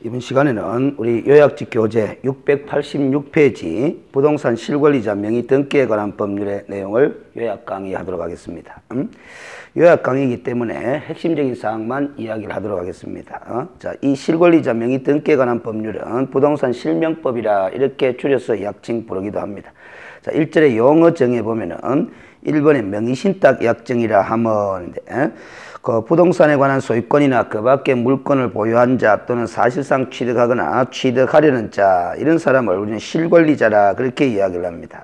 이번 시간에는 우리 요약집 교재 686페이지 부동산 실권리자 명의 등기에 관한 법률의 내용을 요약 강의하도록 하겠습니다. 요약 강의이기 때문에 핵심적인 사항만 이야기를 하도록 하겠습니다. 자, 이 실권리자 명의 등기에 관한 법률은 부동산 실명법이라 이렇게 줄여서 약칭 부르기도 합니다. 자, 1절의 용어 정해 보면은 1번에 명의신탁 약정이라 하면 그 부동산에 관한 소유권이나 그 밖의 물건을 보유한 자 또는 사실상 취득하거나 취득하려는 자, 이런 사람을 우리는 실권리자라 그렇게 이야기를 합니다.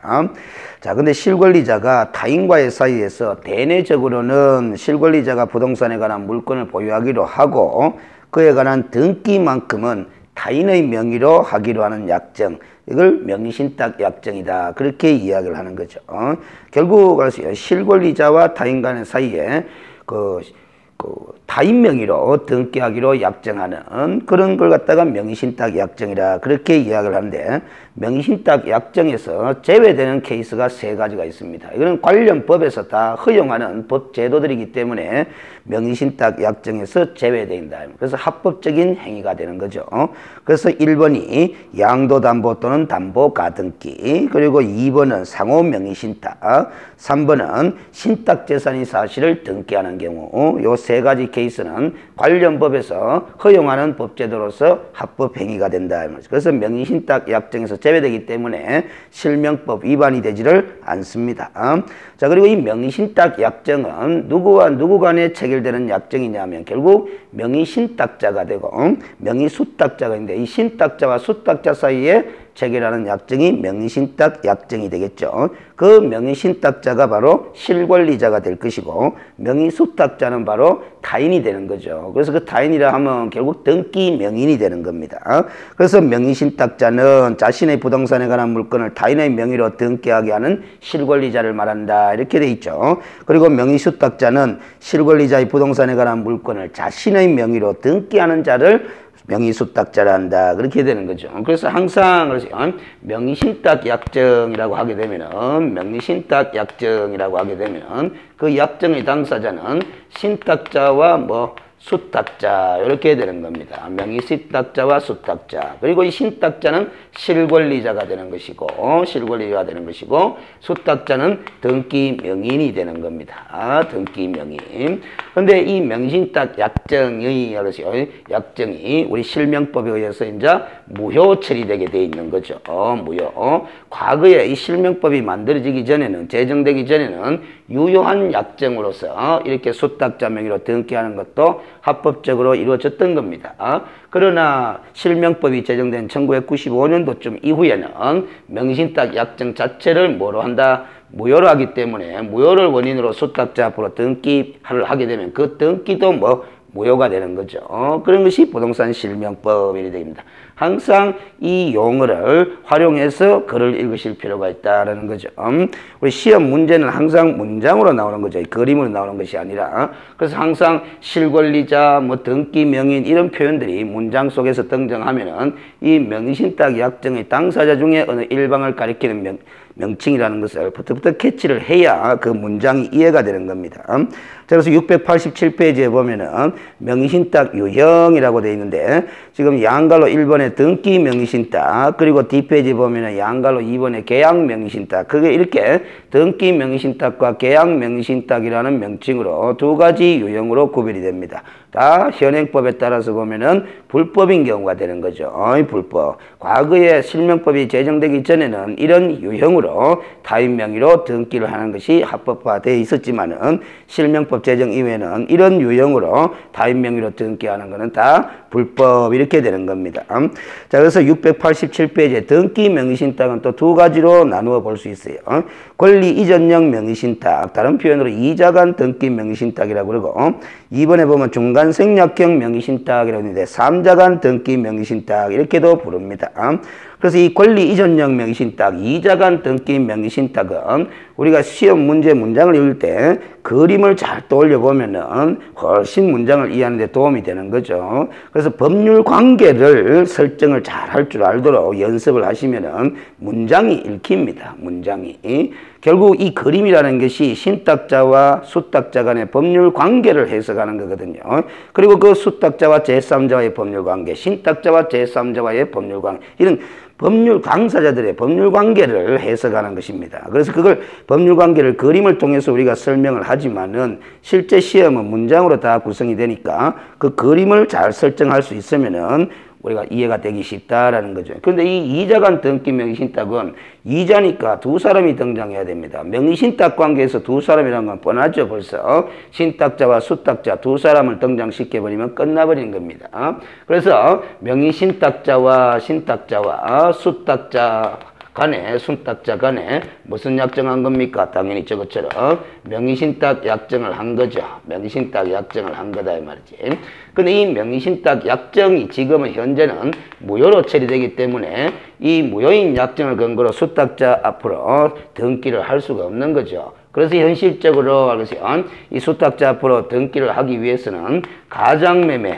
자, 근데 실권리자가 타인과의 사이에서 대내적으로는 실권리자가 부동산에 관한 물건을 보유하기로 하고 그에 관한 등기만큼은 타인의 명의로 하기로 하는 약정, 이걸 명의신탁 약정이다 그렇게 이야기를 하는 거죠. 결국 실권리자와 타인 간의 사이에 타인 명의로 등기하기로 약정하는 그런 걸 갖다가 명의신탁 약정이라 그렇게 이야기를 하는데, 명의신탁 약정에서 제외되는 케이스가 세 가지가 있습니다. 이거는 관련 법에서 다 허용하는 법 제도들이기 때문에 명의신탁 약정에서 제외된다. 그래서 합법적인 행위가 되는 거죠. 그래서 1번이 양도담보 또는 담보가등기, 그리고 2번은 상호 명의신탁, 3번은 신탁재산이 사실을 등기하는 경우, 요 세 가지 케이스는 관련 법에서 허용하는 법제도로서 합법 행위가 된다. 그래서 명의신탁 약정에서 제외되기 때문에 실명법 위반이 되지를 않습니다. 자, 그리고 이 명의신탁 약정은 누구와 누구 간에 체결되는 약정이냐면 결국 명의신탁자가 되고 명의수탁자가 있는데, 이 신탁자와 수탁자 사이에 체결하는 약정이 명의신탁 약정이 되겠죠. 그 명의신탁자가 바로 실권리자가 될 것이고 명의수탁자는 바로 타인이 되는 거죠. 그래서 그 타인이라 하면 결국 등기 명인이 되는 겁니다. 그래서 명의신탁자는 자신의 부동산에 관한 물건을 타인의 명의로 등기하게 하는 실권리자를 말한다, 이렇게 돼 있죠. 그리고 명의수탁자는 실권리자의 부동산에 관한 물건을 자신의 명의로 등기하는 자를 명의수탁자라 한다, 그렇게 되는 거죠. 그래서 항상 명의신탁 약정이라고 하게 되면은 그 약정의 당사자는 신탁자와 수탁자, 이렇게 되는 겁니다. 명의신탁자와 수탁자. 그리고 이 신탁자는 실권리자가 되는 것이고 수탁자는 등기 명인이 되는 겁니다. 등기 명인. 근데 이 명의신탁 약정이 우리 실명법에 의해서 이제 무효 처리되게 돼 있는 거죠. 무효. 과거에 이 실명법이 만들어지기 전에는, 제정되기 전에는 유효한 약정으로서 이렇게 수탁자 명의로 등기하는 것도 합법적으로 이루어졌던 겁니다. 그러나 실명법이 제정된 1995년도쯤 이후에는 명의신탁 약정 자체를 뭐로 한다? 무효로 하기 때문에 무효를 원인으로 수탁자 앞으로 등기를 하게 되면 그 등기도 무효가 되는 거죠. 그런 것이 부동산 실명법이 됩니다. 항상 이 용어를 활용해서 글을 읽으실 필요가 있다는 거죠. 우리 시험 문제는 항상 문장으로 나오는 거죠. 그림으로 나오는 것이 아니라. 그래서 항상 실권리자, 등기 명인, 이런 표현들이 문장 속에서 등장하면은 이 명의신탁 약정의 당사자 중에 어느 일방을 가리키는 명칭이라는 것을 부터 캐치를 해야 그 문장이 이해가 되는 겁니다. 자, 그래서 687페이지에 보면은 명의신탁 유형이라고 되어 있는데, 지금 양갈로 1번에 등기 명의신탁, 그리고 뒷페이지에 보면은 양갈로 2번에 계약 명의신탁, 그게 이렇게 등기 명의신탁과 계약 명의신탁이라는 명칭으로 두 가지 유형으로 구별이 됩니다. 다 현행법에 따라서 보면은 불법인 경우가 되는 거죠. 불법. 과거에 실명법이 제정되기 전에는 이런 유형으로 타인 명의로 등기를 하는 것이 합법화되어 있었지만은 실명법 제정 이후에는 이런 유형으로 타인 명의로 등기하는 것은 다 불법, 이렇게 되는 겁니다. 자, 그래서 687페이지에 등기 명의신탁은 또 두 가지로 나누어 볼 수 있어요. 권리 이전형 명의신탁, 다른 표현으로 이자간 등기 명의신탁이라고 그러고, 2번에 보면 중간 생략형 명의신탁이라고 하는데 3자간 등기 명의신탁, 이렇게도 부릅니다. 그래서 이 권리 이전형 명의신탁, 이자간 등기 명의신탁은 우리가 시험 문제 문장을 읽을 때 그림을 잘 떠올려 보면은 훨씬 문장을 이해하는 데 도움이 되는 거죠. 그래서 법률 관계를 설정을 잘 할 줄 알도록 연습을 하시면은 문장이 읽힙니다. 문장이. 결국 이 그림이라는 것이 신탁자와 수탁자 간의 법률 관계를 해석하는 거거든요. 그리고 그 수탁자와 제3자와의 법률 관계, 신탁자와 제3자와의 법률 관계, 이런 법률 강사자들의 법률 관계를 해석하는 것입니다. 그래서 그걸 법률 관계를 그림을 통해서 우리가 설명을 하지만은 실제 시험은 문장으로 다 구성이 되니까 그 그림을 잘 설정할 수 있으면은 우리가 이해가 되기 쉽다라는 거죠. 그런데 이 이자간 등기 명의신탁은 이자니까 두 사람이 등장해야 됩니다. 명의신탁 관계에서 두 사람이라는 건 뻔하죠. 벌써 신탁자와 수탁자 두 사람을 등장시켜버리면 끝나버리는 겁니다. 그래서 명의신탁자와 신탁자와 수탁자 간에 순탁자 간에 무슨 약정한 겁니까? 당연히 저것처럼 명의신탁 약정을 한 거죠. 명의신탁 약정을 한 거다 이 말이지. 근데 이 명의신탁 약정이 지금은 현재는 무효로 처리되기 때문에 이 무효인 약정을 근거로 수탁자 앞으로 등기를 할 수가 없는 거죠. 그래서 현실적으로 이 수탁자 앞으로 등기를 하기 위해서는 가장매매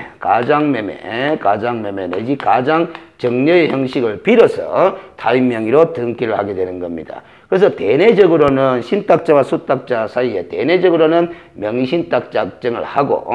내지 가장정려의 형식을 빌어서 타인 명의로 등기를 하게 되는 겁니다. 그래서 대내적으로는 신탁자와 수탁자 사이에 대내적으로는 명의신탁 약정을 하고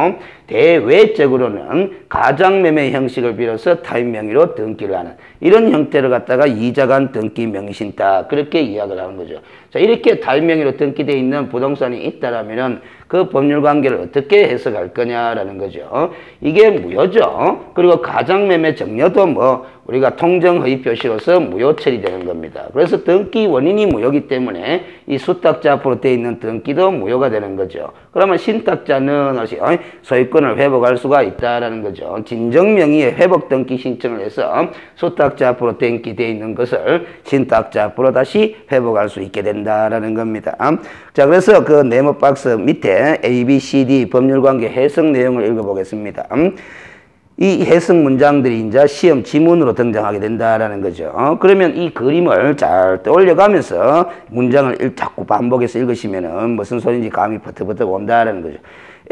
대외적으로는 가장매매 형식을 빌어서 타인 명의로 등기를 하는 이런 형태를 갖다가 이자간 등기 명의신탁 그렇게 이야기를 하는 거죠. 자, 이렇게 타인 명의로 등기되어 있는 부동산이 있다라면은 그 법률 관계를 어떻게 해석할 거냐라는 거죠. 이게 무효죠. 그리고 가장매매 정려도 뭐 우리가 통정허위 표시로서 무효 처리되는 겁니다. 그래서 등기 원인이 무효이기 때문에 이 수탁자 앞으로 되어 있는 등기도 무효가 되는 거죠. 그러면 신탁자는 소유권을 회복할 수가 있다라는 거죠. 진정명의의 회복 등기 신청을 해서 수탁자 앞으로 등기되어 있는 것을 신탁자 앞으로 다시 회복할 수 있게 된다라는 겁니다. 자, 그래서 그 네모 박스 밑에 A, B, C, D 법률관계 해석 내용을 읽어보겠습니다. 이 해석 문장들이 이제 시험 지문으로 등장하게 된다라는 거죠. 그러면 이 그림을 잘 떠올려가면서 문장을 자꾸 반복해서 읽으시면은 무슨 소리인지 감이 퍼뜩퍼뜩 온다라는 거죠.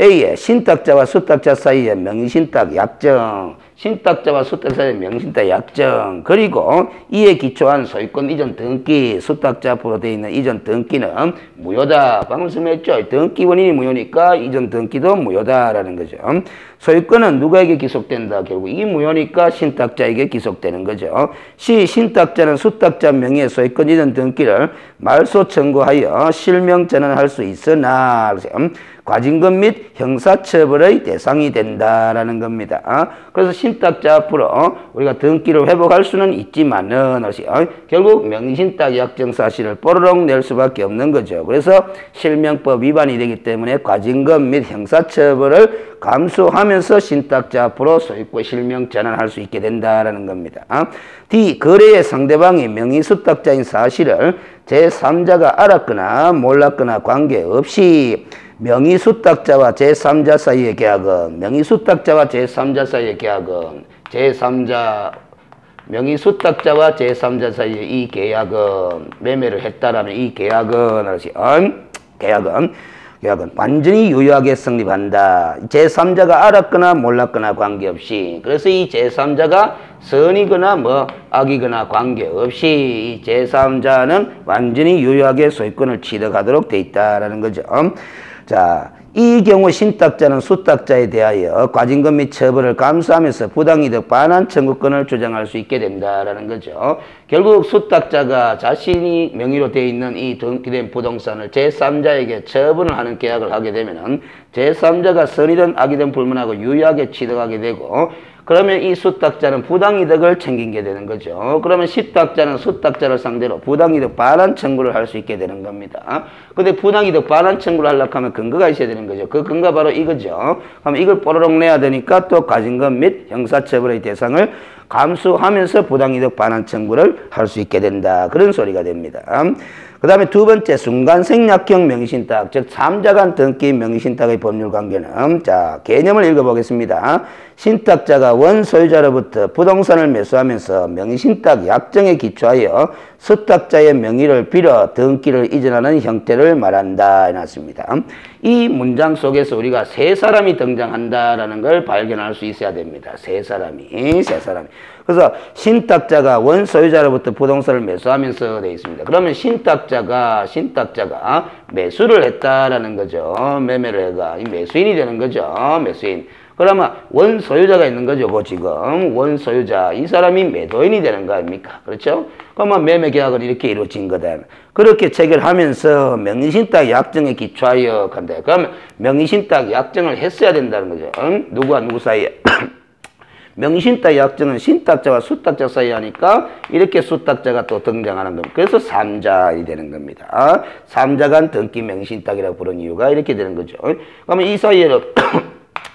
A의 신탁자와 수탁자 사이의 명의신탁 약정, 신탁자와 수탁자 사이의 명의신탁 약정, 그리고 이에 기초한 소유권 이전 등기, 수탁자 앞으로 되어 있는 이전 등기는 무효다. 방금 설명했죠. 등기 원인이 무효니까 이전 등기도 무효다라는 거죠. 소유권은 누구에게 기속된다? 결국 이 무효니까 신탁자에게 기속되는 거죠. 시 신탁자는 수탁자 명의의 소유권 이전 등기를 말소 청구하여 실명 전환할 수 있으나 과징금 및 형사처벌의 대상이 된다라는 겁니다. 그래서 신탁자 앞으로 우리가 등기를 회복할 수는 있지만은 결국 명의신탁 약정 사실을 뽀로록 낼 수밖에 없는 거죠. 그래서 실명법 위반이 되기 때문에 과징금 및 형사처벌을 감수하면서 신탁자 앞으로 소유권 실명 전환할 수 있게 된다라는 겁니다. D. 거래의 상대방이 명의수탁자인 사실을 제3자가 알았거나 몰랐거나 관계없이 명의수탁자와 제3자 사이의 계약은 명의수탁자와 제3자 사이의 계약은 명의수탁자와 제3자 사이의 이 계약은 매매를 했다라면 이 계약은 완전히 유효하게 성립한다. 제3자가 알았거나 몰랐거나 관계없이. 그래서 이 제3자가 선이거나 악이거나 관계없이 이 제3자는 완전히 유효하게 소유권을 취득하도록 돼 있다라는 거죠. 자, 이 경우 신탁자는 수탁자에 대하여 과징금 및 처벌을 감수하면서 부당이득 반환 청구권을 주장할 수 있게 된다라는 거죠. 결국 수탁자가 자신이 명의로 되어 있는 이 등기된 부동산을 제3자에게 처분을 하는 계약을 하게 되면은 제3자가 선이든 악이든 불문하고 유효하게 취득하게 되고 그러면 이 수탁자는 부당이득을 챙기게 되는 거죠. 그러면 신탁자는 수탁자를 상대로 부당이득 반환 청구를 할 수 있게 되는 겁니다. 근데 부당이득 반환 청구를 하려고 하면 근거가 있어야 되는 거죠. 그 근거가 바로 이거죠. 그럼 이걸 뽀로록 내야 되니까 또 과징금 및 형사처벌의 대상을 감수하면서 부당이득 반환 청구를 할 수 있게 된다. 그런 소리가 됩니다. 그 다음에 두 번째 순간생략형 명의신탁, 즉 3자간 등기 명의신탁의 법률관계는 자 개념을 읽어보겠습니다. 신탁자가 원소유자로부터 부동산을 매수하면서 명의신탁 약정에 기초하여 수탁자의 명의를 빌어 등기를 이전하는 형태를 말한다 해놨습니다. 이 문장 속에서 우리가 세 사람이 등장한다라는 걸 발견할 수 있어야 됩니다. 세 사람이. 그래서 신탁자가 원소유자로부터 부동산을 매수하면서 되어 있습니다. 그러면 신탁자 신탁자가 매수를 했다라는 거죠. 매매를 해가 이 매수인이 되는 거죠. 매수인. 그러면 원소유자가 있는 거죠. 그 지금 원소유자 이 사람이 매도인이 되는 거 아닙니까? 그렇죠? 그러면 매매 계약은 이렇게 이루어진 거다. 그렇게 체결하면서 명의신탁 약정에 기초하여 간다. 그러면 명의신탁 약정을 했어야 된다는 거죠. 누구와 누구 사이에? 명의신탁 약정은 신탁자와 수탁자 사이에 하니까 이렇게 수탁자가 또 등장하는 겁니다. 그래서 3자이 되는 겁니다. 3자 간 등기 명의신탁이라고 부르는 이유가 이렇게 되는 거죠. 그러면 이 사이에는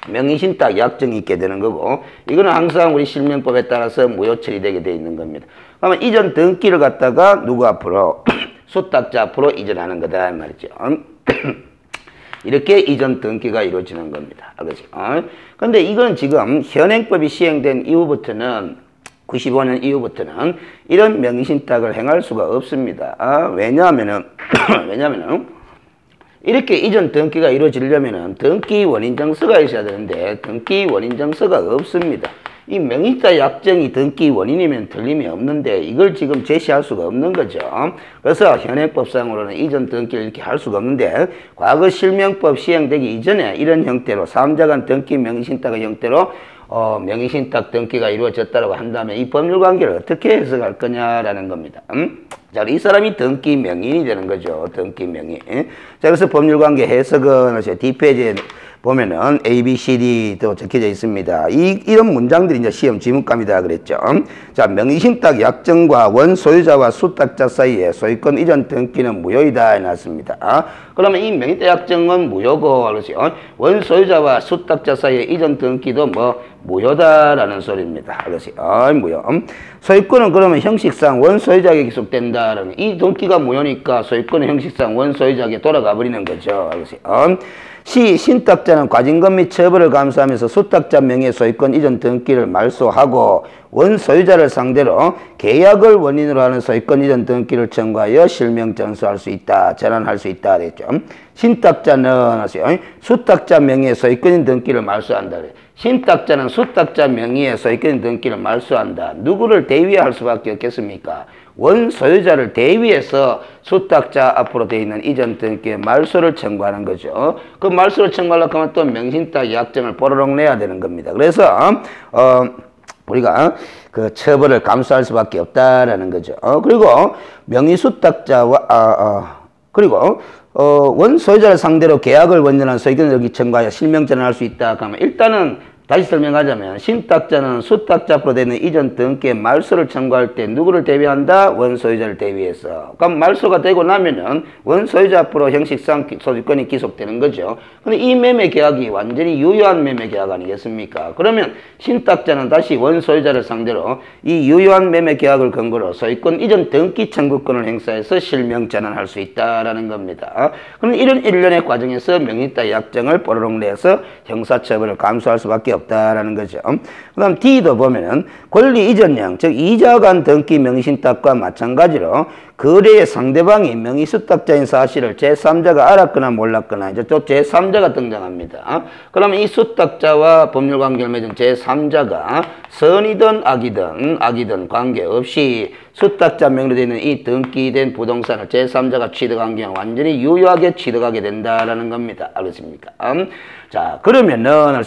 명의신탁 약정이 있게 되는 거고 이거는 항상 우리 실명법에 따라서 무효 처리되게 되어 있는 겁니다. 그러면 이전 등기를 갖다가 누구 앞으로? 수탁자 앞으로 이전하는 거다 말이죠. 이렇게 이전 등기가 이루어지는 겁니다. 그렇죠? 근데 이건 지금 현행법이 시행된 이후부터는 95년 이후부터는 이런 명의신탁을 행할 수가 없습니다. 왜냐하면은 이렇게 이전 등기가 이루어지려면은 등기 원인정서가 있어야 되는데 등기 원인정서가 없습니다. 이 명의신탁 약정이 등기 원인이면 틀림이 없는데 이걸 지금 제시할 수가 없는 거죠. 그래서 현행법상으로는 이전 등기를 이렇게 할 수가 없는데 과거 실명법 시행되기 이전에 이런 형태로 3자 간 등기 명의신탁의 형태로 명의신탁 등기가 이루어졌다고 한다면 이 법률관계를 어떻게 해석할 거냐라는 겁니다. 자, 이 사람이 등기 명의인이 되는 거죠. 등기 명의. 자, 그래서 법률관계 해석은 뒷페이지에 보면은 A, B, C, D도 적혀져 있습니다. 이런 문장들이 이제 시험 지문감이다 그랬죠. 자, 명의신탁 약정과 원소유자와 수탁자 사이에 소유권 이전 등기는 무효이다 해놨습니다. 그러면 이 명의신탁 약정은 무효고, 그렇죠. 원소유자와 수탁자 사이에 이전 등기도 무효다라는 소리입니다. 그렇지. 무효. 소유권은 그러면 형식상 원소유자에게 기속된다라는 이 등기가 무효니까 소유권은 형식상 원소유자에게 돌아가 버리는 거죠. 그렇지. 시 신탁자는 과징금 및 처벌을 감수하면서 수탁자 명의 소유권 이전 등기를 말소하고 원소유자를 상대로 계약을 원인으로 하는 소유권 이전 등기를 청구하여 실명 전수할 수 있다. 전환할 수 있다 그랬죠. 신탁자는 수탁자 명의 소유권 이전 등기를 말소한다. 신탁자는 수탁자 명의의 소유권 등기를 말소한다. 누구를 대위할 수밖에 없겠습니까? 원소유자를 대위해서 수탁자 앞으로 되어 있는 이전 등기의 말소를 청구하는 거죠. 그 말소를 청구하려고 하면 또 명의신탁 약정을 뽀로록 내야 되는 겁니다. 그래서 우리가 그 처벌을 감수할 수밖에 없다라는 거죠. 그리고 명의수탁자와 그리고 원소유자를 상대로 계약을 원인한 소유권 등기 청구하여 실명 전환할 수 있다. 그러면 일단은 다시 설명하자면 신탁자는 수탁자 앞으로 되는 이전 등기의 말소를 청구할 때 누구를 대비한다? 원소유자를 대비해서. 그럼 말소가 되고 나면은 원소유자 앞으로 형식상 소유권이 기속되는 거죠. 근데 이 매매 계약이 완전히 유효한 매매 계약 아니겠습니까? 그러면 신탁자는 다시 원소유자를 상대로 이 유효한 매매 계약을 근거로 소유권 이전 등기 청구권을 행사해서 실명 전환할 수 있다라는 겁니다. 그럼 이런 일련의 과정에서 명의신탁 약정을 뽀로록 내서 형사처벌을 감수할 수밖에 없다라는 거죠. 그 다음 D도 보면은 권리 이전령, 즉 이자 간 등기 명의신탁과 마찬가지로 거래의 상대방이 명의수탁자인 사실을 제3자가 알았거나 몰랐거나 이제 또 제3자가 등장합니다. 그러면 이 수탁자와 법률관계를 맺은 제3자가 선이든 악이든 관계없이 수탁자 명의로 되어 있는 이 등기된 부동산을 제3자가 취득한 경우 완전히 유효하게 취득하게 된다라는 겁니다. 알겠습니까? 자, 그러면은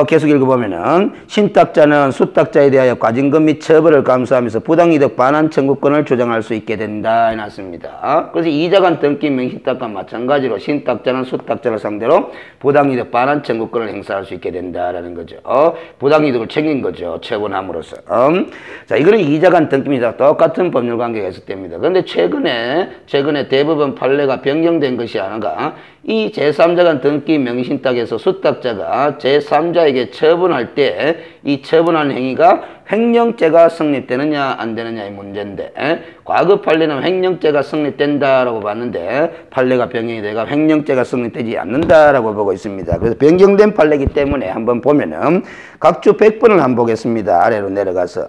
계속 읽어보면은 신탁자는 수탁자에 대하여 과징금 및 처벌을 감수하면서 부당이득 반환 청구권을 주장할 수 있게 된다 해놨습니다. 그래서 이자 간 등기 명의신탁과 마찬가지로 신탁자는 수탁자를 상대로 부당이득 반환 청구권을 행사할 수 있게 된다라는 거죠. 부당이득을 챙긴 거죠. 처분함으로써. 자, 이거는 이자 간 등기입니다. 똑같은 법률관계가 있을 때입니다. 그런데 최근에 대법원 판례가 변경된 것이 아니라 이 제3자 간 등기 명의신탁에서 수탁자가 제3자에게 처분할 때 이 처분하는 행위가 횡령죄가 성립되느냐 안 되느냐의 문제인데 과거 판례는 횡령죄가 성립된다라고 봤는데 판례가 변경이 돼가 횡령죄가 성립되지 않는다라고 보고 있습니다. 그래서 변경된 판례이기 때문에 한번 보면은 각주 100번을 한번 보겠습니다. 아래로 내려가서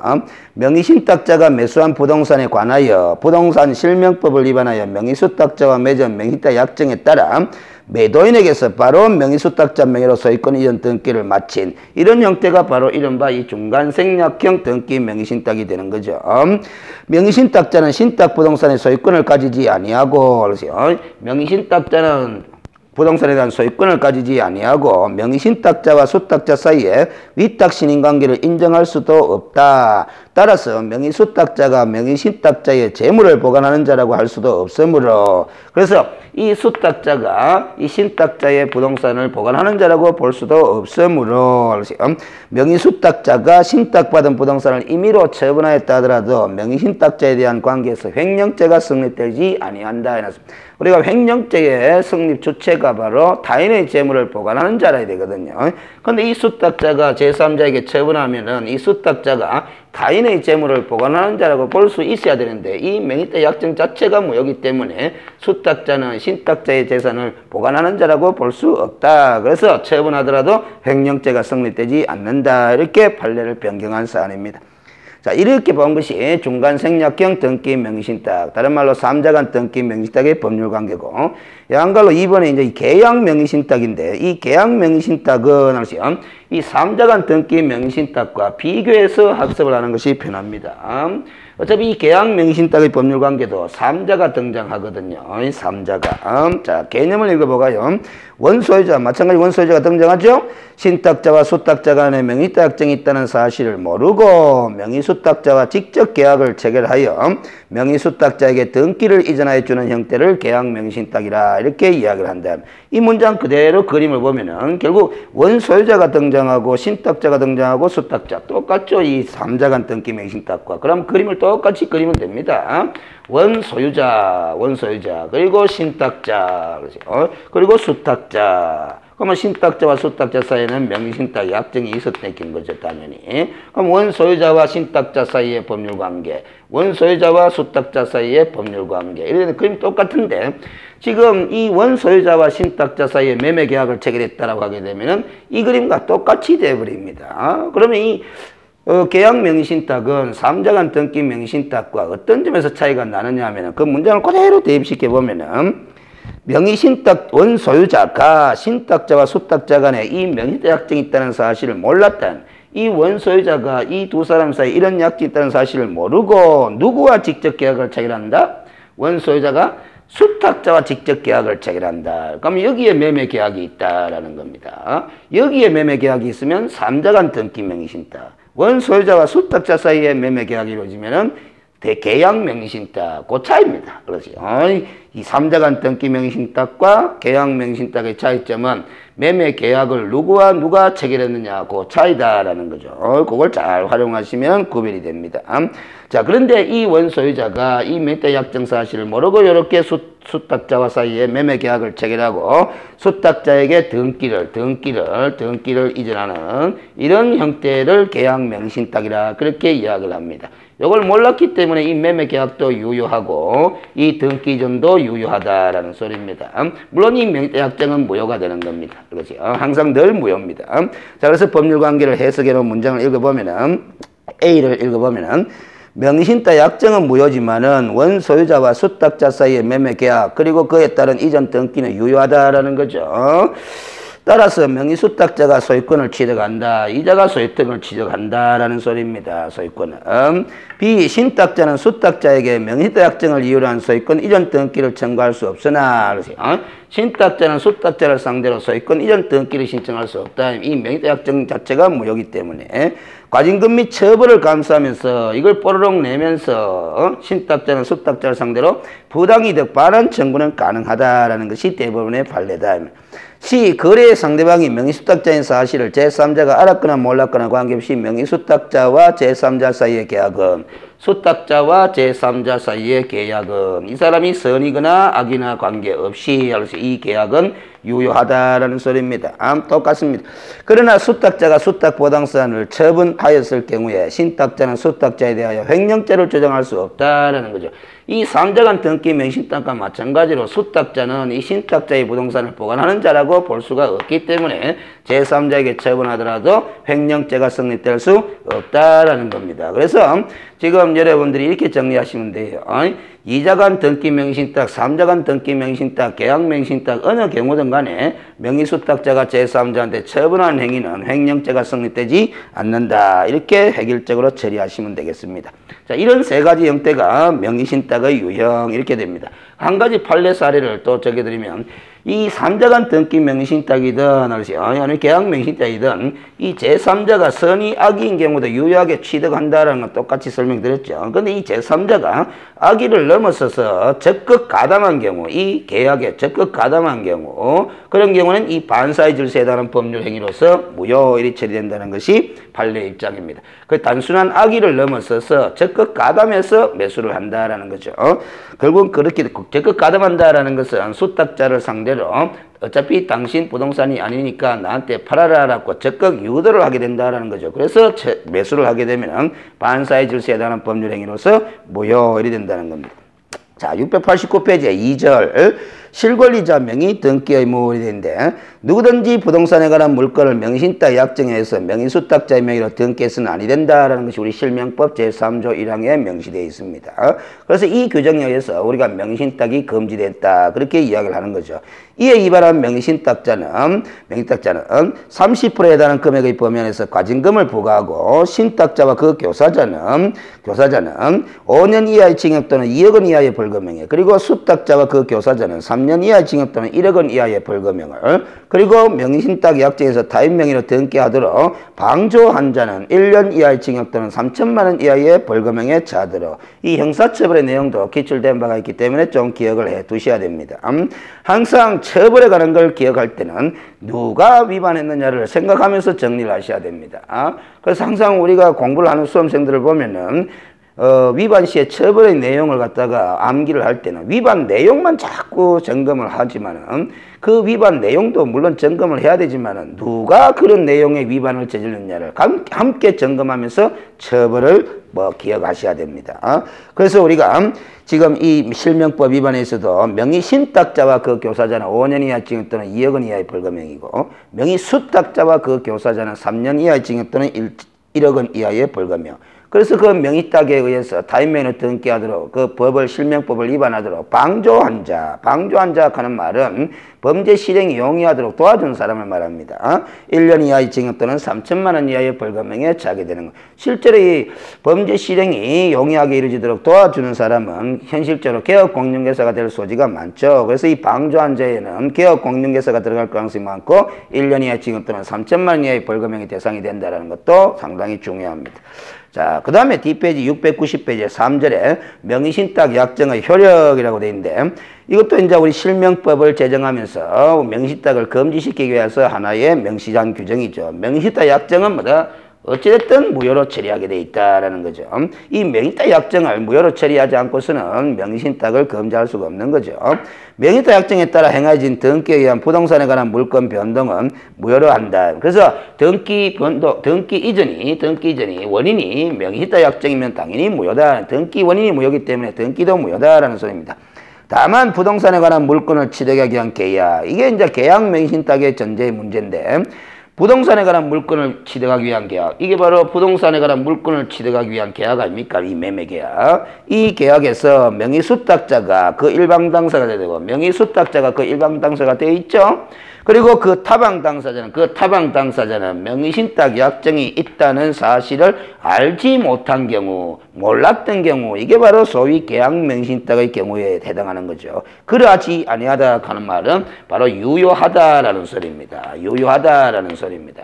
명의신탁자가 매수한 부동산에 관하여 부동산 실명법을 위반하여 명의수탁자와 맺은 명의신탁 약정에 따라 매도인에게서 바로 명의수탁자 명의로 소유권 이전 등기를 마친 이런 형태가 바로 이른바 이 중간생략형 등기 명의신탁이 되는 거죠. 명의신탁자는 신탁부동산의 소유권을 가지지 아니하고, 명의신탁자는 부동산에 대한 소유권을 가지지 아니하고 명의신탁자와 수탁자 사이에 위탁신인관계를 인정할 수도 없다. 따라서 명의수탁자가 명의신탁자의 재물을 보관하는 자라고 할 수도 없으므로, 그래서 이 수탁자가 이 신탁자의 부동산을 보관하는 자라고 볼 수도 없으므로, 명의수탁자가 신탁받은 부동산을 임의로 처분하였다 하더라도 명의신탁자에 대한 관계에서 횡령죄가 성립되지 아니한다 해놨습니다. 우리가 횡령죄의 성립 주체가 바로 타인의 재물을 보관하는 자라야 되거든요. 그런데 이 수탁자가 제3자에게 처분하면은 이 수탁자가 타인의 재물을 보관하는 자라고 볼 수 있어야 되는데 이 명의대 약정 자체가 무효이기 때문에 수탁자는 신탁자의 재산을 보관하는 자라고 볼 수 없다. 그래서 처분하더라도 횡령죄가 성립되지 않는다. 이렇게 판례를 변경한 사안입니다. 자, 이렇게 본 것이 중간생략형 등기 명의신탁, 다른 말로 삼자간 등기 명의신탁의 법률관계고, 양갈로 이번에 이제 계약 명의신탁인데, 이 계약 명의신탁은 이 삼자간 등기 명의신탁과 비교해서 학습을 하는 것이 편합니다. 어차피 이 계약 명의신탁의 법률관계도 삼자가 등장하거든요. 이 삼자가. 자, 개념을 읽어보가요. 원소유자, 마찬가지 원소유자가 등장하죠. 신탁자와 수탁자 간의 명의대 약정이 있다는 사실을 모르고 명의수탁자와 직접 계약을 체결하여 명의수탁자에게 등기를 이전하여 주는 형태를 계약 명의신탁이라 이렇게 이야기를 한다. 이 문장 그대로 그림을 보면은 결국 원소유자가 등장하고 신탁자가 등장하고 수탁자 똑같죠. 이 삼자간 등기 명의신탁과. 그럼 그림을 똑같이 그리면 됩니다. 원소유자, 그리고 신탁자, 그리고 수탁자. 그러면 신탁자와 수탁자 사이에는 명의신탁 약정이 있었다는 거죠, 당연히. 그럼 원소유자와 신탁자 사이의 법률관계, 원소유자와 수탁자 사이의 법률관계. 이런 그림 똑같은데 지금 이 원소유자와 신탁자 사이에 매매계약을 체결했다라고 하게 되면은 이 그림과 똑같이 되어버립니다. 그러면 이 계약 명의신탁은 삼자간 등기 명의신탁과 어떤 점에서 차이가 나느냐 하면은 그 문장을 그대로 대입시켜 보면은 명의신탁 원소유자가 신탁자와 수탁자 간에 이 명의대 약정이 있다는 사실을 몰랐다는, 이 원소유자가 이 두 사람 사이에 이런 약정이 있다는 사실을 모르고 누구와 직접 계약을 체결한다? 원소유자가 수탁자와 직접 계약을 체결한다. 그럼 여기에 매매 계약이 있다라는 겁니다. 여기에 매매 계약이 있으면 삼자간 등기 명의신탁, 원소유자와 수탁자 사이에 매매 계약이 이루어지면은 대계약 명의신탁, 그 차이입니다. 그렇죠. 이 삼자간 등기 명의신탁과 계약 명의신탁의 차이점은 매매 계약을 누가 체결했느냐, 그 차이다라는 거죠. 그걸 잘 활용하시면 구별이 됩니다. 자, 그런데 이 원소유자가 이 매매 약정 사실을 모르고 이렇게 수탁자와 사이에 매매 계약을 체결하고 수탁자에게 등기를 이전하는 이런 형태를 계약 명의신탁이라 그렇게 이야기를 합니다. 이걸 몰랐기 때문에 이 매매 계약도 유효하고 이 등기 이전도 유효하다라는 소리입니다. 물론 이 명의대 약정은 무효가 되는 겁니다. 그렇죠. 항상 늘 무효입니다. 자, 그래서 법률관계를 해석해 놓은 문장을 읽어보면은 A를 읽어보면은 명의신탁 약정은 무효지만은 원소유자와 수탁자 사이의 매매 계약 그리고 그에 따른 이전 등기는 유효하다라는 거죠. 따라서 명의수탁자가 소유권을 취득한다. 이자가 소유권을 취득한다라는 소리입니다. 소유권은. B. 신탁자는 수탁자에게 명의대 약정을 이유로 한 소유권 이전 등기를 청구할 수 없으나, 신탁자는 수탁자를 상대로 소유권 이전 등기를 신청할 수 없다. 이 명의대 약정 자체가 무효이기 때문에 과징금 및 처벌을 감수하면서 이걸 뽀로록 내면서 신탁자는 수탁자를 상대로 부당이득 반환 청구는 가능하다라는 것이 대부분의 판례다. C. 거래의 상대방이 명의수탁자인 사실을 제3자가 알았거나 몰랐거나 관계없이 명의수탁자와 제3자 사이의 계약은 수탁자와 제3자 사이의 계약은 이 사람이 선이거나 악이나 관계없이 이 계약은 유효하다라는 소리입니다. 똑같습니다. 그러나 수탁자가 수탁보상선을 처분하였을 경우에 신탁자는 수탁자에 대하여 횡령죄를 조정할 수 없다라는 거죠. 이 삼자간 등기 명의신탁과 마찬가지로 수탁자는 이 신탁자의 부동산을 보관하는 자라고 볼 수가 없기 때문에 제3자에게 처분하더라도 횡령죄가 성립될 수 없다라는 겁니다. 그래서 지금 여러분들이 이렇게 정리하시면 돼요. 이자간 등기 명의신탁, 삼자간 등기 명의신탁, 계약 명의신탁 어느 경우든 어떻든 간에 명의수탁자가 제3자한테 처분한 행위는 횡령죄가 성립되지 않는다. 이렇게 획일적으로 처리하시면 되겠습니다. 자, 이런 세 가지 형태가 명의신탁의 유형 이렇게 됩니다. 한 가지 판례 사례를 또 적어드리면 이 3자간 등기 명의신탁이든 아니 계약 명의신탁이든 이 제3자가 선의 악의인 경우도 유효하게 취득한다라는 건 똑같이 설명드렸죠. 근데 이 제3자가 악의를 넘어서서 적극 가담한 경우, 이 계약에 적극 가담한 경우, 그런 경우는 이 반사의 질서에 해당하는 법률 행위로서 무효일이 처리된다는 것이 판례 입장입니다. 그 단순한 악의를 넘어서서 적극 가담해서 매수를 한다라는 거죠. 결국은 그렇게 적극 가담한다라는 것은 수탁자를 상대로 어차피 당신 부동산이 아니니까 나한테 팔아라라고 적극 유도를 하게 된다라는 거죠. 그래서 매수를 하게 되면 반사의 질서에 해당하는 법률 행위로서 무효일이 된다는 겁니다. 자, 689페이지에 2절 실권리자 명의 등기 의무이 되는데 누구든지 부동산에 관한 물건을 명의신탁 약정에서 명의수탁자의 명의로 등기해서는 아니 된다라는 것이 우리 실명법 제3조 1항에 명시되어 있습니다. 그래서 이 규정에 의해서 우리가 명의신탁이 금지됐다 그렇게 이야기를 하는 거죠. 이에 위반한 명의신탁자는 30%에 해당하는 금액의 범위안에서 과징금을 부과하고 신탁자와 그 교사자는 5년 이하의 징역 또는 2억 원 이하의 벌금형에, 그리고 수탁자와 그 교사자는 3년 이하의 징역 또는 1억 원 이하의 벌금형을, 그리고 명의신탁 약정에서 타인 명의로 등기하도록 방조한 자는 1년 이하의 징역 또는 3천만 원 이하의 벌금형에 처하도록. 이 형사처벌의 내용도 기출된 바가 있기 때문에 좀 기억을 해 두셔야 됩니다. 항상 처벌에 관한 걸 기억할 때는 누가 위반했느냐를 생각하면서 정리를 하셔야 됩니다. 그래서 항상 우리가 공부를 하는 수험생들을 보면은 위반 시에 처벌의 내용을 갖다가 암기를 할 때는 위반 내용만 자꾸 점검을 하지만은 그 위반 내용도 물론 점검을 해야 되지만은 누가 그런 내용의 위반을 저질렀냐를 함께 점검하면서 처벌을 기억하셔야 됩니다. 그래서 우리가 지금 이 실명법 위반에서도 명의신탁자와 그 교사자는 5년 이하 징역 또는 2억 원 이하의 벌금형이고 명의수탁자와 그 교사자는 3년 이하의 징역 또는 1억 원 이하의 벌금형. 그래서 그 명의탁에 의해서 타인 명의로 등기하도록 그 법을 실명법을 위반하도록 방조한 자 하는 말은 범죄 실행이 용이하도록 도와준 사람을 말합니다. 1년 이하의 징역 또는 3천만 원 이하의 벌금형에 처하게 되는 것. 실제로 이 범죄 실행이 용이하게 이루어지도록 도와주는 사람은 현실적으로 개업공인중개사가 될 소지가 많죠. 그래서 이 방조한 자에는 개업공인중개사가 들어갈 가능성이 많고 1년 이하의 징역 또는 3천만 원 이하의 벌금형의 대상이 된다는 것도 상당히 중요합니다. 자, 그 다음에 뒷페이지 690페이지에 3절에 명의신탁 약정의 효력이라고 되어 있는데 이것도 이제 우리 실명법을 제정하면서 명의신탁을 금지시키기 위해서 하나의 명시한 규정이죠. 명의신탁 약정은 뭐다? 어찌됐든 무효로 처리하게 돼 있다라는 거죠. 이 명의신탁 약정을 무효로 처리하지 않고서는 명의신탁을 금지할 수가 없는 거죠. 명의신탁 약정에 따라 행해진 등기에 의한 부동산에 관한 물권 변동은 무효로 한다. 그래서 등기 이전이 원인이 명의신탁 약정이면 당연히 무효다. 등기 원인이 무효이기 때문에 등기도 무효다라는 소리입니다. 다만 부동산에 관한 물권을 취득하기 위한 계약, 이게 이제 계약 명의신탁의 전제의 문제인데 부동산에 관한 물건을 취득하기 위한 계약, 이게 바로 부동산에 관한 물건을 취득하기 위한 계약 아닙니까? 이 매매계약. 이 계약에서 명의수탁자가 그 일방 당사가 되고 명의수탁자가 그 일방 당사가 되어 있죠. 그리고 그 타방 당사자는 명의신탁 약정이 있다는 사실을 알지 못한 경우, 몰랐던 경우, 이게 바로 소위 계약 명의신탁의 경우에 해당하는 거죠. 그러하지 아니하다 하는 말은 바로 유효하다라는 소리입니다. 유효하다라는 소리입니다.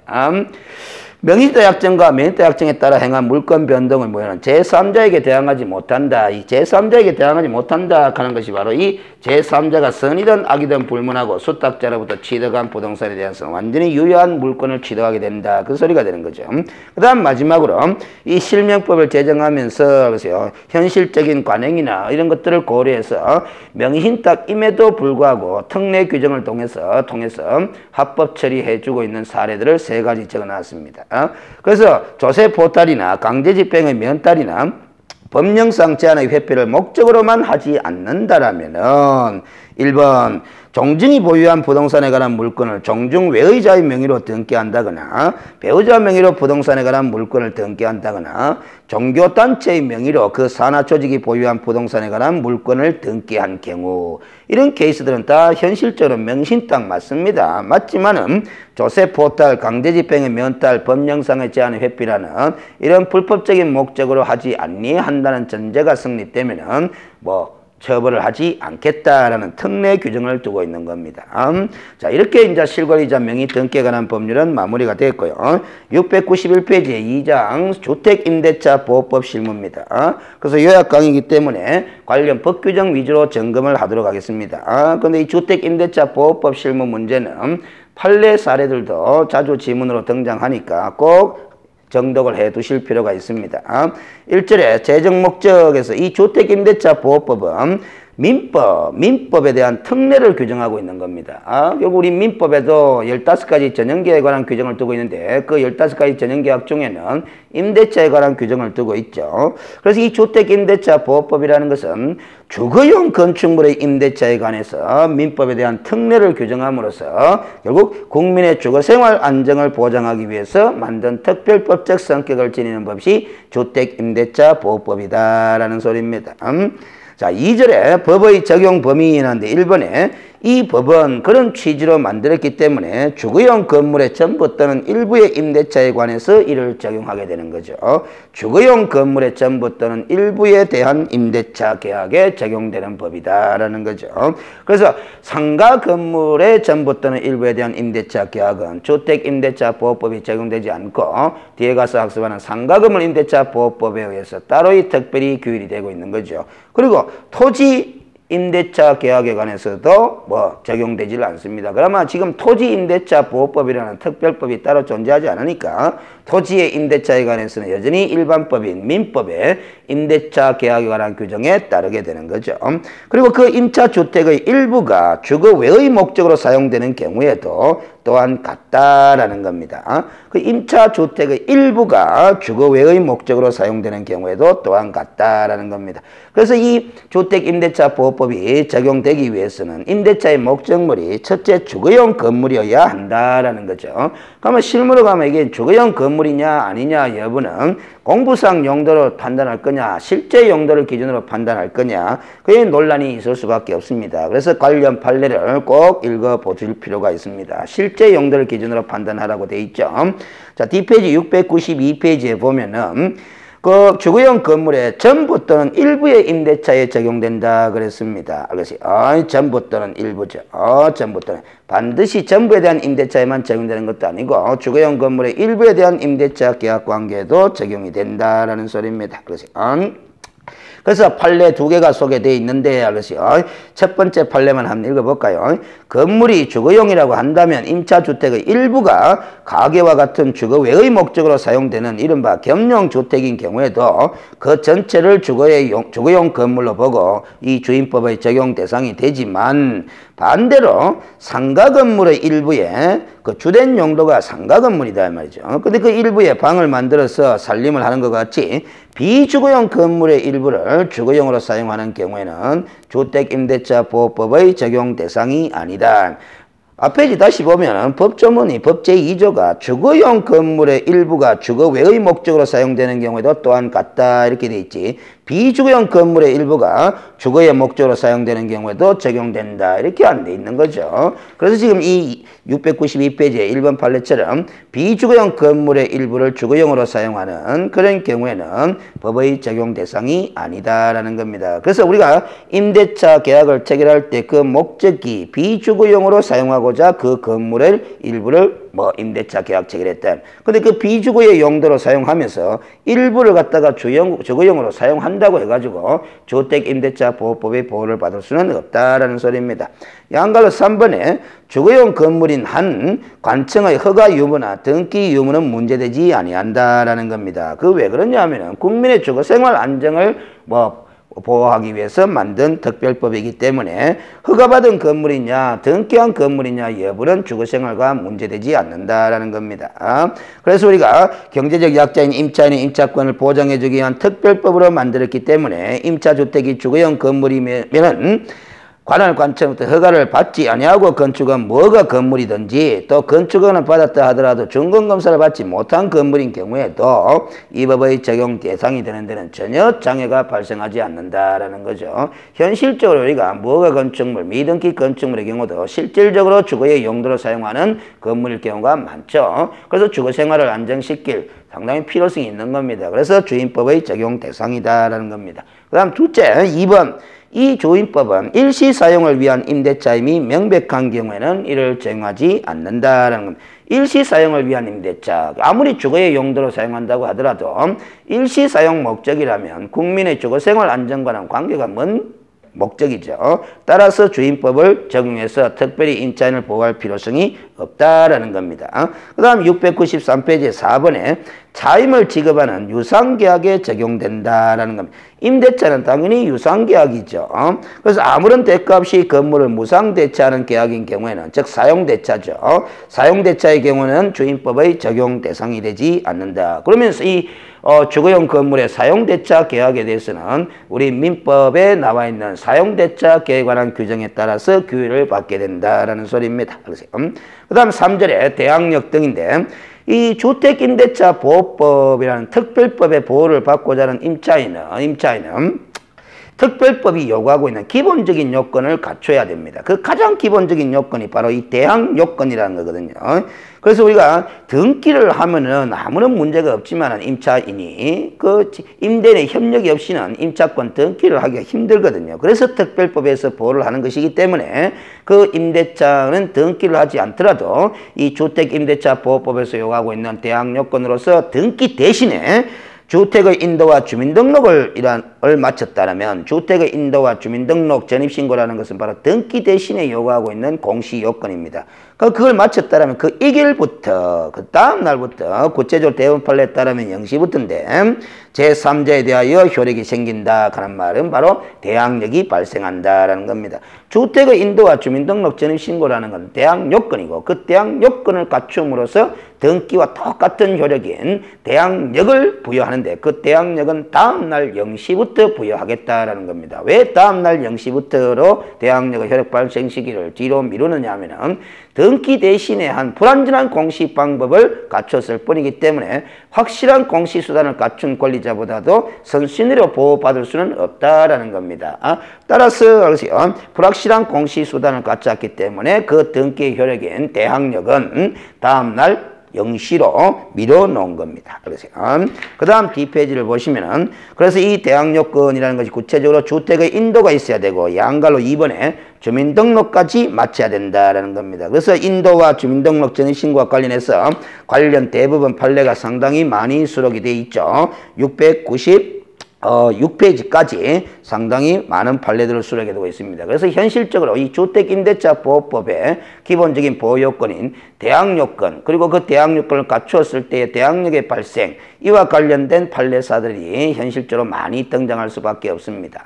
명의신탁 약정과 명의신탁 약정에 따라 행한 물권 변동을 뭐냐면 제3자에게 대항하지 못한다. 이 제3자에게 대항하지 못한다 하는 것이 바로 이 제3자가 선이든 악이든 불문하고 수탁자로부터 취득한 부동산에 대해서 완전히 유효한 물권을 취득하게 된다. 그 소리가 되는 거죠. 그 다음 마지막으로 이 실명법을 제정하면서 그래서 현실적인 관행이나 이런 것들을 고려해서 명의신탁임에도 불구하고 특례 규정을 통해서 합법 처리해주고 있는 사례들을 3가지 적어놨습니다. 그래서 조세 포탈이나 강제집행의 면탈이나 법령상 제한의 회피를 목적으로만 하지 않는다라면은 1번 종중이 보유한 부동산에 관한 물건을 종중 외의자의 명의로 등기한다거나 배우자 명의로 부동산에 관한 물건을 등기한다거나 종교단체의 명의로 그 산하조직이 보유한 부동산에 관한 물건을 등기한 경우 이런 케이스들은 다 현실적으로 명신 딱 맞습니다. 맞지만은 조세 포탈, 강제집행의 면탈, 법령상의 제한의 회피라는 이런 불법적인 목적으로 하지 아니한다는 전제가 성립되면은 처벌을 하지 않겠다라는 특례 규정을 두고 있는 겁니다. 자, 이렇게 이제 실권이자 명의 등기에 관한 법률은 마무리가 됐고요. 691페이지의 2장 주택임대차 보호법 실무입니다. 그래서 요약 강의이기 때문에 관련 법 규정 위주로 점검을 하도록 하겠습니다. 그런데 이 주택임대차 보호법 실무 문제는 판례 사례들도 자주 지문으로 등장하니까 꼭 정독을 해 두실 필요가 있습니다. 1절에 재정 목적에서 이 주택임대차 보호법은 민법에 대한 특례를 규정하고 있는 겁니다. 결국 우리 민법에도 15가지 전형계에 관한 규정을 두고 있는데 그 15가지 전형계약 중에는 임대차에 관한 규정을 두고 있죠. 그래서 이 주택임대차 보호법이라는 것은 주거용 건축물의 임대차에 관해서 민법에 대한 특례를 규정함으로써 결국 국민의 주거생활 안정을 보장하기 위해서 만든 특별법적 성격을 지니는 법이 주택임대차 보호법이다라는 소리입니다. 자, 2절에 법의 적용 범위인한데 1번에 이 법은 그런 취지로 만들었기 때문에 주거용 건물의 전부 또는 일부의 임대차에 관해서 이를 적용하게 되는 거죠. 주거용 건물의 전부 또는 일부에 대한 임대차 계약에 적용되는 법이다라는 거죠. 그래서 상가 건물의 전부 또는 일부에 대한 임대차 계약은 주택임대차 보호법이 적용되지 않고 뒤에 가서 학습하는 상가 건물 임대차 보호법에 의해서 따로이 특별히 규율이 되고 있는 거죠. 그리고 토지 임대차 계약에 관해서도 적용되질 않습니다. 그러면 지금 토지임대차 보호법이라는 특별법이 따로 존재하지 않으니까 토지의 임대차에 관해서는 여전히 일반법인 민법의 임대차 계약에 관한 규정에 따르게 되는 거죠. 그리고 그 임차주택의 일부가 주거 외의 목적으로 사용되는 경우에도 또한 같다라는 겁니다. 그 임차주택의 일부가 주거 외의 목적으로 사용되는 경우에도 또한 같다라는 겁니다. 그래서 이 주택임대차 보호법이 적용되기 위해서는 임대차의 목적물이 첫째 주거용 건물이어야 한다라는 거죠. 그러면 실무로 가면 이게 주거용 건물이냐 아니냐 여부는 공부상 용도로 판단할 거냐 실제 용도를 기준으로 판단할 거냐 그에 논란이 있을 수밖에 없습니다. 그래서 관련 판례를 꼭 읽어보실 필요가 있습니다. 실제 용도를 기준으로 판단하라고 돼 있죠. 자, 뒷페이지 692페이지에 보면은 그 주거용 건물의 전부 또는 일부의 임대차에 적용된다 그랬습니다. 그래서 전부 또는 일부죠. 전부 또는 반드시 전부에 대한 임대차에만 적용되는 것도 아니고 주거용 건물의 일부에 대한 임대차 계약 관계에도 적용이 된다라는 소리입니다. 그래서 판례 2개가 소개되어 있는데 첫 번째 판례만 한번 읽어볼까요? 건물이 주거용이라고 한다면 임차주택의 일부가 가게와 같은 주거 외의 목적으로 사용되는 이른바 겸용주택인 경우에도 그 전체를 주거용 건물로 보고 이 주임법의 적용 대상이 되지만 반대로 상가 건물의 일부에 그 주된 용도가 상가 건물이다 말이죠. 근데 그 일부에 방을 만들어서 살림을 하는 것 같이 비주거용 건물의 일부를 주거용으로 사용하는 경우에는 주택임대차 보호법의 적용 대상이 아니다. 앞페이지 다시 보면 법조문이 법 제2조가 주거용 건물의 일부가 주거 외의 목적으로 사용되는 경우에도 또한 같다 이렇게 돼 있지. 비주거용 건물의 일부가 주거의 목적으로 사용되는 경우에도 적용된다 이렇게 안 돼 있는 거죠. 그래서 지금 이 692페이지의 1번 판례처럼 비주거용 건물의 일부를 주거용으로 사용하는 그런 경우에는 법의 적용 대상이 아니다라는 겁니다. 그래서 우리가 임대차 계약을 체결할 때 그 목적이 비주거용으로 사용하고자 그 건물의 일부를 임대차 계약 체결했다. 근데 그 비주거의 용도로 사용하면서 일부를 갖다가 주거용으로 사용한다고 해가지고 주택임대차 보호법의 보호를 받을 수는 없다라는 소리입니다. 양갈로 3번에 주거용 건물인 한 관청의 허가 유무나 등기 유무는 문제되지 아니한다라는 겁니다. 그 왜 그러냐 하면은 국민의 주거생활 안정을 보호하기 위해서 만든 특별법이기 때문에 허가받은 건물이냐 등기한 건물이냐 여부는 주거생활과 문제되지 않는다라는 겁니다. 그래서 우리가 경제적 약자인 임차인의 임차권을 보장해주기 위한 특별법으로 만들었기 때문에 임차주택이 주거용 건물이면은 관할 관청부터 허가를 받지 아니하고 건축한 뭐가 건물이든지 또 건축원을 받았다 하더라도 준공검사를 받지 못한 건물인 경우에도 이 법의 적용 대상이 되는 데는 전혀 장애가 발생하지 않는다라는 거죠. 현실적으로 우리가 뭐가 건축물, 미등기 건축물의 경우도 실질적으로 주거의 용도로 사용하는 건물일 경우가 많죠. 그래서 주거 생활을 안정시킬 상당히 필요성이 있는 겁니다. 그래서 주임법의 적용 대상이다라는 겁니다. 그 다음 둘째, 2번. 이 주임법은 일시 사용을 위한 임대차임이 명백한 경우에는 이를 적용하지 않는다라는 겁니다. 일시 사용을 위한 임대차, 아무리 주거의 용도로 사용한다고 하더라도 일시 사용 목적이라면 국민의 주거생활 안정과는 관계가 먼 목적이죠. 따라서 주임법을 적용해서 특별히 임차인을 보호할 필요성이 없다라는 겁니다. 그 다음 693페이지 4번에 차임을 지급하는 유상계약에 적용된다라는 겁니다. 임대차는 당연히 유상계약이죠. 그래서 아무런 대가 없이 건물을 무상대차하는 계약인 경우에는 즉 사용대차죠. 사용대차의 경우는 주임법의 적용 대상이 되지 않는다. 그러면서 이 주거용 건물의 사용대차 계약에 대해서는 우리 민법에 나와 있는 사용대차 계약에 관한 규정에 따라서 규율을 받게 된다라는 소리입니다. 그 다음 3절에 대항력 등인데 이 주택임대차 보호법이라는 특별법의 보호를 받고자 하는 임차인은 특별법이 요구하고 있는 기본적인 요건을 갖춰야 됩니다. 그 가장 기본적인 요건이 바로 이 대항 요건이라는 거거든요. 그래서 우리가 등기를 하면은 아무런 문제가 없지만 임차인이 그 임대인의 협력이 없이는 임차권 등기를 하기가 힘들거든요. 그래서 특별법에서 보호를 하는 것이기 때문에 그 임대차는 등기를 하지 않더라도 이 주택임대차 보호법에서 요구하고 있는 대항 요건으로서 등기 대신에 주택의 인도와 주민등록을 마쳤다면 주택의 인도와 주민등록 전입신고라는 것은 바로 등기 대신에 요구하고 있는 공시요건입니다. 그걸 마쳤다면 그 1일부터 그 다음 날부터 구체적으로 대법 판례에 따르면 0시부터인데 제3자에 대하여 효력이 생긴다 하는 말은 바로 대항력이 발생한다라는 겁니다. 주택의 인도와 주민등록 전입신고라는 건 대항요건이고 그 대항요건을 갖춤으로써 등기와 똑같은 효력인 대항력을 부여하는데 그 대항력은 다음날 0시부터 부여하겠다라는 겁니다. 왜 다음날 0시부터로 대항력의 효력 발생 시기를 뒤로 미루느냐 하면은 등기 대신에 한 불완전한 공시 방법을 갖췄을 뿐이기 때문에 확실한 공시 수단을 갖춘 권리자보다도 선순위로 보호받을 수는 없다라는 겁니다. 따라서 불확실한 공시 수단을 갖췄기 때문에 그 등기의 효력인 대항력은 다음날 0시로 밀어놓은 겁니다. 그 다음 D페이지를 보시면은 그래서 이 대항요건이라는 것이 구체적으로 주택의 인도가 있어야 되고 양갈로 2번에 주민등록까지 마쳐야 된다라는 겁니다. 그래서 인도와 주민등록 전입신고와 관련해서 관련 대부분 판례가 상당히 많이 수록이 되어 있죠. 6페이지까지 상당히 많은 판례들을 수록해 두고 있습니다. 그래서 현실적으로 이 주택임대차 보호법의 기본적인 보호요건인 대항요건 그리고 그 대항요건을 갖추었을 때의 대항력의 발생 이와 관련된 판례사들이 현실적으로 많이 등장할 수밖에 없습니다.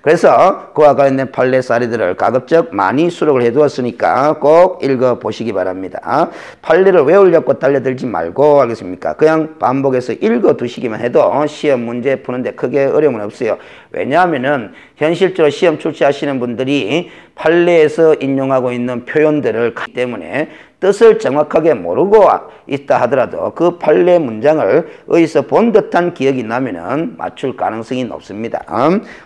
그래서 그와 관련된 판례 사례들을 가급적 많이 수록을 해두었으니까 꼭 읽어보시기 바랍니다. 판례를 외우려고 달려들지 말고 알겠습니까? 그냥 반복해서 읽어두시기만 해도 시험 문제 푸는데 크게 어려움은 없어요. 왜냐하면은 현실적으로 시험 출제하시는 분들이 판례에서 인용하고 있는 표현들을 하기 때문에 뜻을 정확하게 모르고 있다 하더라도 그 판례 문장을 어디서 본 듯한 기억이 나면은 맞출 가능성이 높습니다.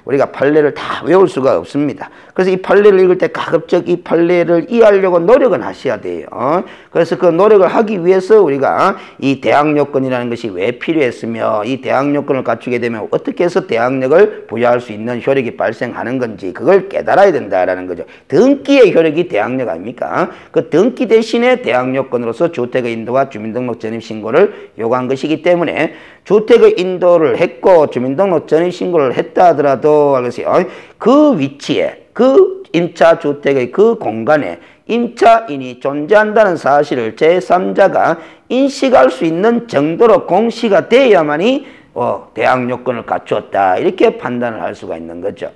우리가 판례를 다 외울 수가 없습니다. 그래서 이 판례를 읽을 때 가급적 이 판례를 이해하려고 노력은 하셔야 돼요. 그래서 그 노력을 하기 위해서 우리가 이 대항요건이라는 것이 왜 필요했으며 이 대항요건을 갖추게 되면 어떻게 해서 대항력을 부여할 수 있는 효력이 발생하는 건지 그걸 깨달아야 된다라는 거죠. 등기의 효력이 대항력 아닙니까? 그 등기 대신에 대항요건으로서 주택의 인도와 주민등록 전입신고를 요구한 것이기 때문에 주택의 인도를 했고 주민등록 전입신고를 했다 하더라도 그 위치에 그 임차주택의 그 공간에 임차인이 존재한다는 사실을 제3자가 인식할 수 있는 정도로 공시가 돼야만이 대항 요건을 갖추었다 이렇게 판단을 할 수가 있는 거죠.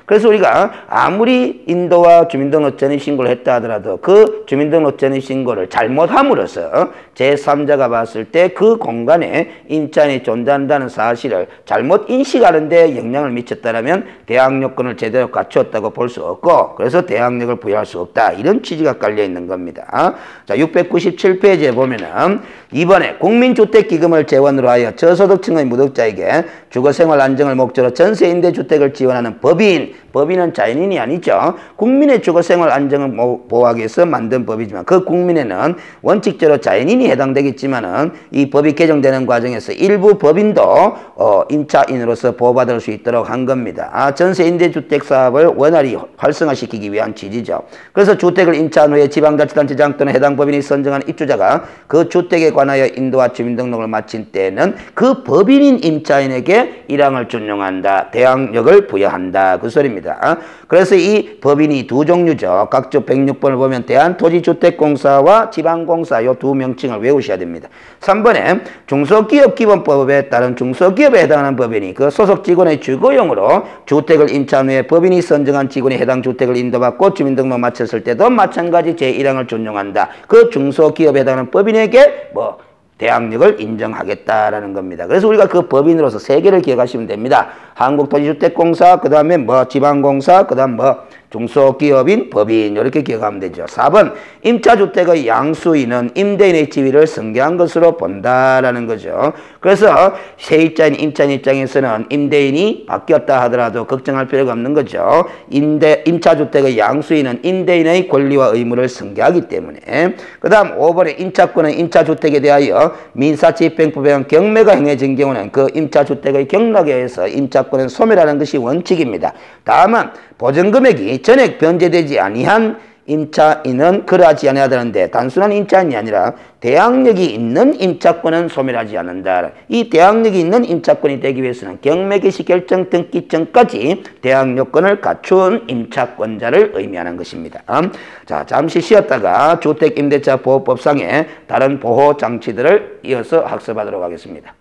그래서 우리가 아무리 인도와 주민등록전입 신고를 했다 하더라도 그 주민등록전입 신고를 잘못함으로써 제3자가 봤을 때 그 공간에 임차인이 존재한다는 사실을 잘못 인식하는 데 영향을 미쳤다면 대항 요건을 제대로 갖추었다고 볼 수 없고 그래서 대항력을 부여할 수 없다 이런 취지가 깔려 있는 겁니다. 자, 697페이지에 보면은 이번에 국민주택기금을 재원으로 하여 저소득층의 무득자에게 주거생활 안정을 목적으로 전세 임대주택을 지원하는 법인은 자연인이 아니죠. 국민의 주거생활 안정을 보호하기 위해서 만든 법이지만 그 국민에는 원칙적으로 자연인이 해당되겠지만은 이 법이 개정되는 과정에서 일부 법인도 임차인으로서 보호받을 수 있도록 한 겁니다. 전세 임대주택 사업을 원활히 활성화시키기 위한 취지죠. 그래서 주택을 임차한 후에 지방자치단체장 또는 해당 법인이 선정한 입주자가 그 주택에 관하여 인도와 주민등록을 마친 때에는 그 법인인 임차인에게 1항을 준용한다. 대항력을 부여한다. 그 소리입니다. 그래서 이 법인이 두 종류죠. 각조 106번을 보면 대한토지주택공사와 지방공사 요 두 명칭을 외우셔야 됩니다. 3번에 중소기업기본법에 따른 중소기업에 해당하는 법인이 그 소속 직원의 주거용으로 주택을 임차한 후에 법인이 선정한 직원이 해당 주택을 인도받고 주민등록 마쳤을 때도 마찬가지 제1항을 준용한다. 그 중소기업에 해당하는 법인에게 대항력을 인정하겠다라는 겁니다. 그래서 우리가 그 법인으로서 세 개를 기억하시면 됩니다. 한국토지주택공사, 그 다음에 지방공사, 그 다음 중소기업인 법인 이렇게 기억하면 되죠. 4번 임차주택의 양수인은 임대인의 지위를 승계한 것으로 본다라는 거죠. 그래서 세입자인 임차인 입장에서는 임대인이 바뀌었다 하더라도 걱정할 필요가 없는 거죠. 임차주택의 양수인은 임대인의 권리와 의무를 승계하기 때문에. 그 다음 5번에 임차권은 임차주택에 대하여 민사집행법에 의한 경매가 행해진 경우는 그 임차주택의 경락에 의해서 임차권은 소멸하는 것이 원칙입니다. 다만 보전금액이 전액 변제되지 아니한 임차인은 그러하지 않아야 되는데 단순한 임차인이 아니라 대항력이 있는 임차권은 소멸하지 않는다. 이 대항력이 있는 임차권이 되기 위해서는 경매개시 결정 등기 전까지 대항요건을 갖춘 임차권자를 의미하는 것입니다. 자, 잠시 쉬었다가 주택임대차 보호법상의 다른 보호 장치들을 이어서 학습하도록 하겠습니다.